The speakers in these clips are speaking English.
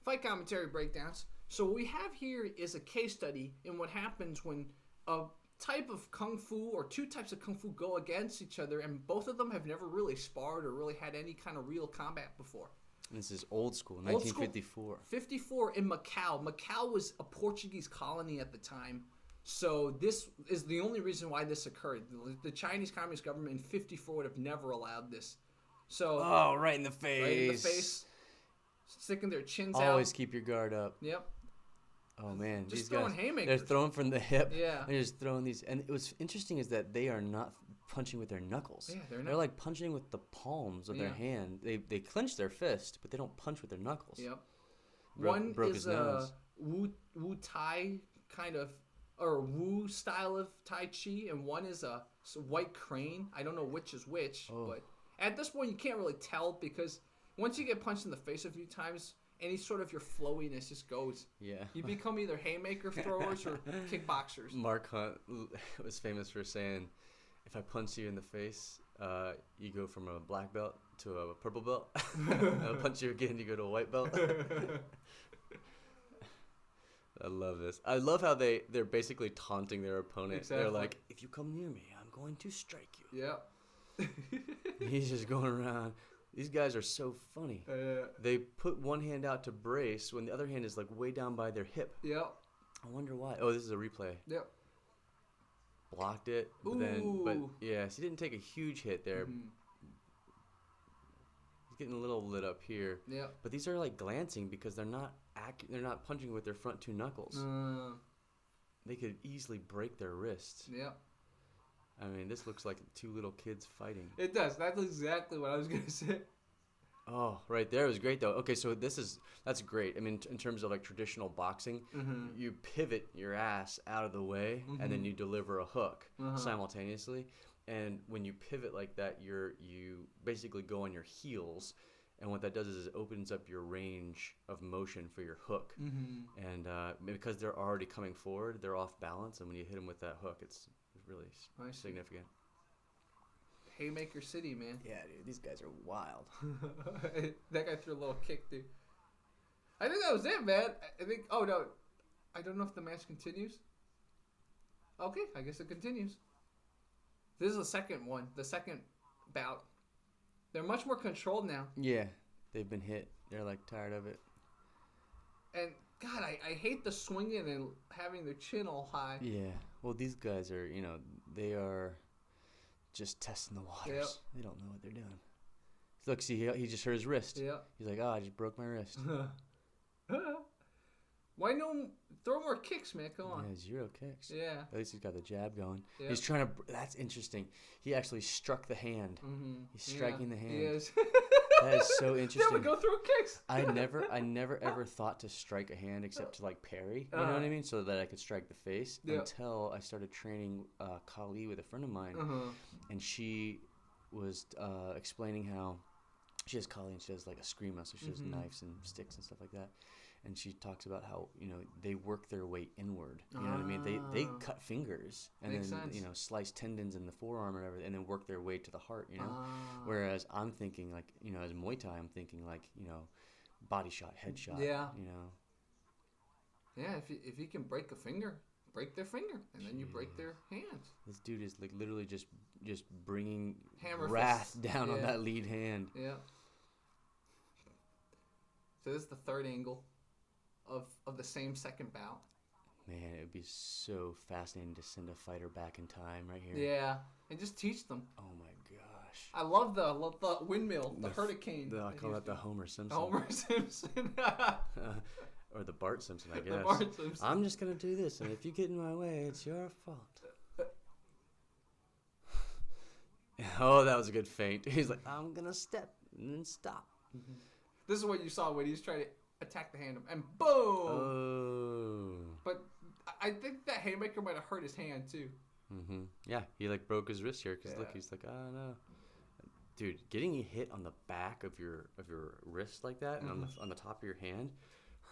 fight commentary breakdowns. So what we have here is a case study in what happens when a type of kung fu or two types of kung fu go against each other, and both of them have never really sparred or really had any kind of real combat before. This is old school, 1954. 54 in Macau. Macau was a Portuguese colony at the time. So this is the only reason why this occurred. The Chinese Communist government in 54 would have never allowed this. So Right in the face. Right in the face. Sticking their chins out. Always keep your guard up. Yep. Oh, man. Just these throwing guys, haymakers. they're throwing from the hip. Yeah. They're just throwing these. And what's interesting is that they are not punching with their knuckles. Yeah, they're not. They're like punching with the palms of their hand. They clench their fist, but they don't punch with their knuckles. Yep. Broke One his is a nose. Wu Tai kind of, or Wu style of Tai Chi, and one is a white crane. I don't know which is which, but at this point you can't really tell because once you get punched in the face a few times, any sort of your flowiness just goes. Yeah. You become either haymaker throwers or kickboxers. Mark Hunt was famous for saying, if I punch you in the face, you go from a black belt to a purple belt. I'll punch you again, you go to a white belt. I love this. I love how they're basically taunting their opponent. Exactly. They're like, if you come near me, I'm going to strike you. Yeah. He's just going around. These guys are so funny. They put one hand out to brace when the other hand is like way down by their hip. Yep. I wonder why. Oh, this is a replay. Yep. Blocked it, but yes, he didn't take a huge hit there. Mm-hmm. He's getting a little lit up here. Yep. But these are like glancing because they're not punching with their front two knuckles. They could easily break their wrists. Yep. I mean, this looks like two little kids fighting. It does. That's exactly what I was gonna say. Oh, right there. It was great, though. Okay, so that's great. I mean, in terms of, like, traditional boxing, you pivot your ass out of the way, and then you deliver a hook simultaneously. And when you pivot like that, you basically go on your heels, and what that does is it opens up your range of motion for your hook. And because they're already coming forward, they're off balance, and when you hit them with that hook, it's really significant. Haymaker City, man. Yeah, dude, these guys are wild. That guy threw a little kick, dude. I think that was it, man. I think. Oh no, I don't know if the match continues. Okay, I guess it continues. This is the second one, the second bout. They're much more controlled now. Yeah, they've been hit. They're like tired of it. And God, I hate the swinging and having their chin all high. Yeah, well, these guys are, they are just testing the waters. Yep. They don't know what they're doing. Look, see, he just hurt his wrist. Yeah. He's like, I just broke my wrist. Why no? Throw more kicks, man. Come on. Yeah, 0 kicks. Yeah. At least he's got the jab going. Yep. He's trying to. That's interesting. He actually struck the hand. He's striking the hand. He is. That is so interesting. They would go through kicks. I never ever thought to strike a hand except to like parry. You know what I mean? So that I could strike the face. Yeah. Until I started training Kali with a friend of mine, and she was explaining how she has Kali and she has like a eskrima, so she has knives and sticks and stuff like that. And she talks about how they work their way inward. You know what I mean? They cut fingers and Makes then sense. slice tendons in the forearm or whatever, and then work their way to the heart. Whereas I'm thinking like as Muay Thai, I'm thinking like body shot, head shot. Yeah. Yeah. If you can break a finger, break their finger, and then you break their hands. This dude is like literally just bringing Hammer wrath fists. down on Yeah. that lead hand. Yeah. So this is the third angle of the same second bout. Man, it would be so fascinating to send a fighter back in time right here. Yeah, and just teach them. Oh my gosh. I love the windmill, the hurricane. I call that the Homer Simpson. Homer Simpson. Or the Bart Simpson, I guess. The Bart Simpson. I'm just going to do this, and if you get in my way, it's your fault. Oh, that was a good feint. He's like, I'm going to step and then stop. This is what you saw when he was trying to attack the hand, and boom! Oh. But I think that haymaker might have hurt his hand, too. Yeah, he like broke his wrist here, because look, Yeah. he's like, oh no. Dude, getting hit on the back of your wrist like that, and on the top of your hand,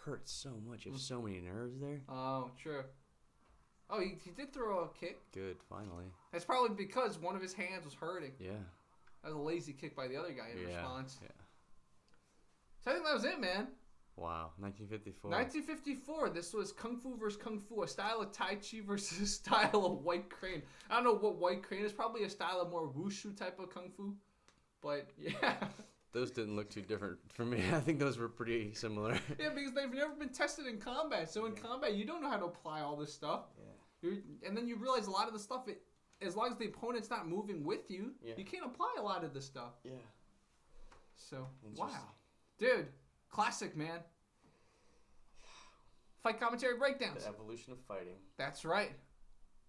hurts so much. You have so many nerves there. Oh, true. Oh, he did throw a kick. Good, finally. That's probably because one of his hands was hurting. Yeah. That was a lazy kick by the other guy in response. Yeah. So I think that was it, man. Wow, 1954. 1954. This was Kung Fu versus Kung Fu, a style of Tai Chi versus a style of White Crane. I don't know what White Crane is. Probably a style of more wushu type of Kung Fu. But yeah. Those didn't look too different for me. I think those were pretty similar. Yeah, because they've never been tested in combat. So in combat, you don't know how to apply all this stuff. Yeah. And then you realize a lot of the stuff, as long as the opponent's not moving with you, you can't apply a lot of this stuff. Yeah. So, wow. Dude, classic, man. Fight commentary breakdowns. The evolution of fighting. That's right.